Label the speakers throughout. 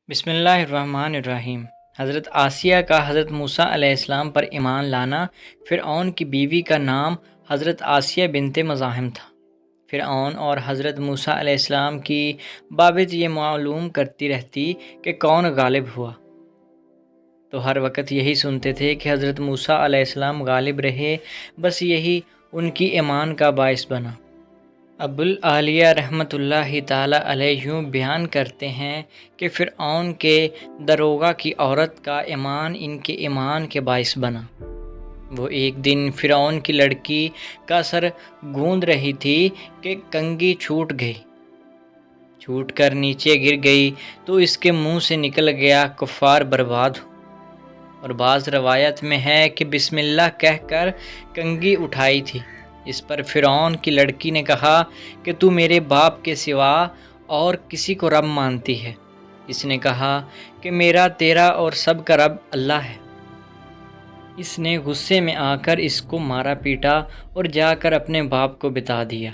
Speaker 1: بسم اللہ الرحمن الرحیم۔ حضرت آسیہ کا حضرت موسیٰ علیہ السلام پر ایمان لانا۔ فرعون کی بیوی کا نام حضرت آسیہ بنت مزاحم تھا۔ فرعون اور حضرت موسیٰ علیہ السلام کی بابت یہ معلوم کرتی رہتی کہ کون غالب ہوا، تو ہر وقت یہی سنتے تھے کہ حضرت موسیٰ علیہ السلام غالب رہے، بس یہی ان کی ایمان کا باعث بنا۔ ابوالعالیہ رحمۃ اللہ تعالیٰ علیہ یوں بیان کرتے ہیں کہ فرعون کے داروغہ کی عورت کا ایمان ان کے ایمان کے باعث بنا۔ وہ ایک دن فرعون کی لڑکی کا سر گوند رہی تھی کہ کنگھی چھوٹ گئی، چھوٹ کر نیچے گر گئی تو اس کے منہ سے نکل گیا کفار برباد ہو۔ اور بعض روایت میں ہے کہ بسم اللہ کہہ کر کنگھی اٹھائی تھی۔ اس پر فرعون کی لڑکی نے کہا کہ تو میرے باپ کے سوا اور کسی کو رب مانتی ہے۔ اس نے کہا کہ میرا، تیرا اور سب کا رب اللہ ہے۔ اس نے غصے میں آ کر اس کو مارا پیٹا اور جا کر اپنے باپ کو بتا دیا۔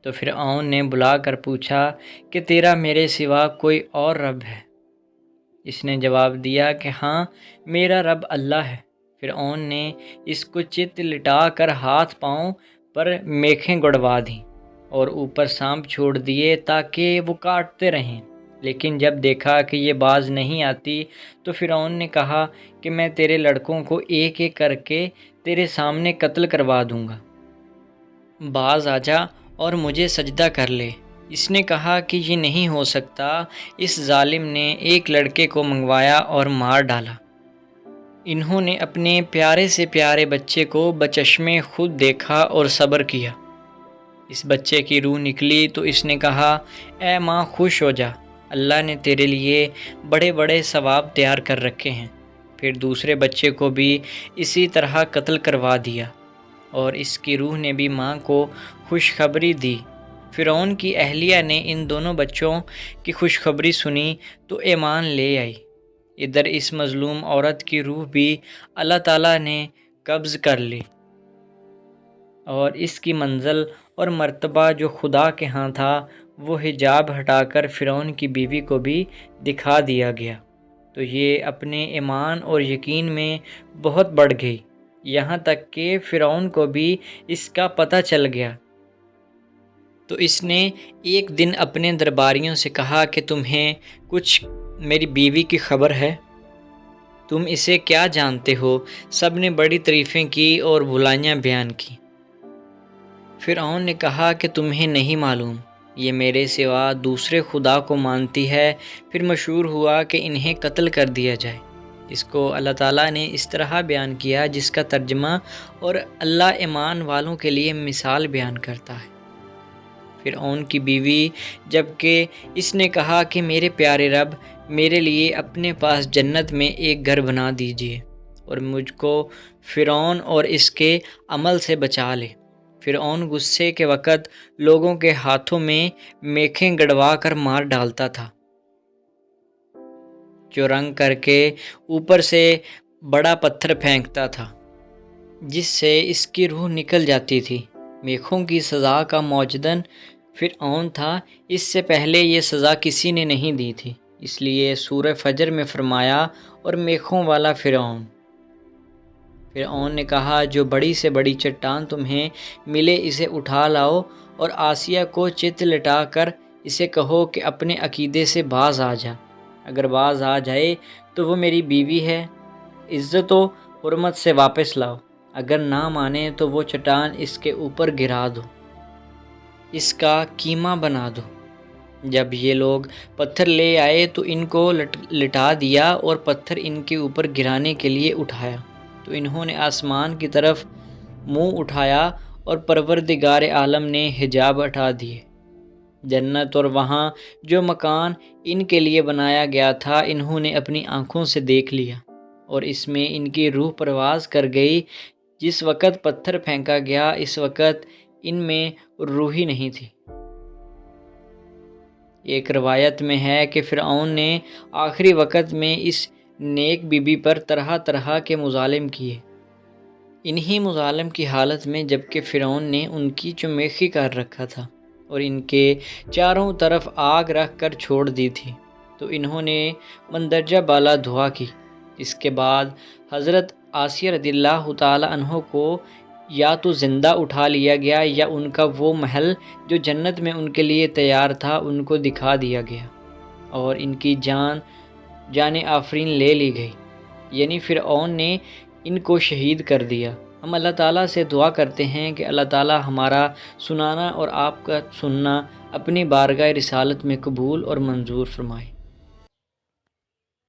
Speaker 1: تو فرعون نے بلا کر پوچھا کہ تیرا میرے سوا کوئی اور رب ہے؟ اس نے جواب دیا کہ ہاں، میرا رب اللہ ہے۔ فرعون نے اس کو چت لٹا کر ہاتھ پاؤں پر میخیں گڑوا دیں اور اوپر سانپ چھوڑ دیے تاکہ وہ کاٹتے رہیں، لیکن جب دیکھا کہ یہ باز نہیں آتی تو فرعون نے کہا کہ میں تیرے لڑکوں کو ایک ایک کر کے تیرے سامنے قتل کروا دوں گا، باز آ جا اور مجھے سجدہ کر لے۔ اس نے کہا کہ یہ نہیں ہو سکتا۔ اس ظالم نے ایک لڑکے کو منگوایا اور مار ڈالا۔ انہوں نے اپنے پیارے سے پیارے بچے کو بچشمے خود دیکھا اور صبر کیا۔ اس بچے کی روح نکلی تو اس نے کہا، اے ماں خوش ہو جا، اللہ نے تیرے لیے بڑے بڑے ثواب تیار کر رکھے ہیں۔ پھر دوسرے بچے کو بھی اسی طرح قتل کروا دیا اور اس کی روح نے بھی ماں کو خوشخبری دی۔ فرعون کی اہلیہ نے ان دونوں بچوں کی خوشخبری سنی تو ایمان لے آئی۔ ادھر اس مظلوم عورت کی روح بھی اللہ تعالیٰ نے قبض کر لی اور اس کی منزل اور مرتبہ جو خدا کے ہاں تھا وہ حجاب ہٹا کر فرعون کی بیوی کو بھی دکھا دیا گیا، تو یہ اپنے ایمان اور یقین میں بہت بڑھ گئی، یہاں تک کہ فرعون کو بھی اس کا پتہ چل گیا۔ تو اس نے ایک دن اپنے درباریوں سے کہا کہ تمہیں کچھ میری بیوی کی خبر ہے؟ تم اسے کیا جانتے ہو؟ سب نے بڑی تعریفیں کی اور بھلائیاں بیان کی۔ فرعون نے کہا کہ تمہیں نہیں معلوم، یہ میرے سوا دوسرے خدا کو مانتی ہے۔ پھر مشور ہوا کہ انہیں قتل کر دیا جائے۔ اس کو اللہ تعالیٰ نے اس طرح بیان کیا جس کا ترجمہ اور اللہ ایمان والوں کے لیے مثال بیان کرتا ہے۔ فرعون کی بیوی، جب کہ اس نے کہا کہ میرے پیارے رب، میرے لیے اپنے پاس جنت میں ایک گھر بنا دیجیے اور مجھ کو فرعون اور اس کے عمل سے بچا لے۔ فرعون غصے کے وقت لوگوں کے ہاتھوں میں میخیں گڑوا کر مار ڈالتا تھا، چورنگ کر کے اوپر سے بڑا پتھر پھینکتا تھا جس سے اس کی روح نکل جاتی تھی۔ میخوں کی سزا کا موجدن فرعون تھا، اس سے پہلے یہ سزا کسی نے نہیں دی تھی، اس لیے سورہ فجر میں فرمایا، اور میخوں والا فرعون۔ فرعون نے کہا، جو بڑی سے بڑی چٹان تمہیں ملے اسے اٹھا لاؤ اور آسیہ کو چت لٹا کر اسے کہو کہ اپنے عقیدے سے باز آ جا۔ اگر باز آ جائے تو وہ میری بیوی ہے، عزت و حرمت سے واپس لاؤ، اگر نہ مانے تو وہ چٹان اس کے اوپر گرا دو، اس کا کیما بنا دو۔ جب یہ لوگ پتھر لے آئے تو ان کو لٹا دیا اور پتھر ان کے اوپر گرانے کے لیے اٹھایا، تو انہوں نے آسمان کی طرف منہ اٹھایا اور پروردگار عالم نے حجاب ہٹا دیے۔ جنت اور وہاں جو مکان ان کے لیے بنایا گیا تھا انہوں نے اپنی آنکھوں سے دیکھ لیا، اور اس میں ان کی روح پرواز کر گئی۔ جس وقت پتھر پھینکا گیا اس وقت ان میں روح ہی نہیں تھی۔ ایک روایت میں ہے کہ فرعون نے آخری وقت میں اس نیک بی بی پر طرح طرح کے مظالم کیے۔ انہی مظالم کی حالت میں جبکہ فرعون نے ان کی چمیخی کر رکھا تھا اور ان کے چاروں طرف آگ رکھ کر چھوڑ دی تھی، تو انہوں نے مندرجہ بالا دعا کی۔ اس کے بعد حضرت آسیہ رضی اللہ تعالیٰ عنہ کو یا تو زندہ اٹھا لیا گیا یا ان کا وہ محل جو جنت میں ان کے لیے تیار تھا ان کو دکھا دیا گیا، اور ان کی جان آفرین لے لی گئی، یعنی فرعون نے ان کو شہید کر دیا۔ ہم اللہ تعالیٰ سے دعا کرتے ہیں کہ اللہ تعالیٰ ہمارا سنانا اور آپ کا سننا اپنی بارگاہ رسالت میں قبول اور منظور فرمائے۔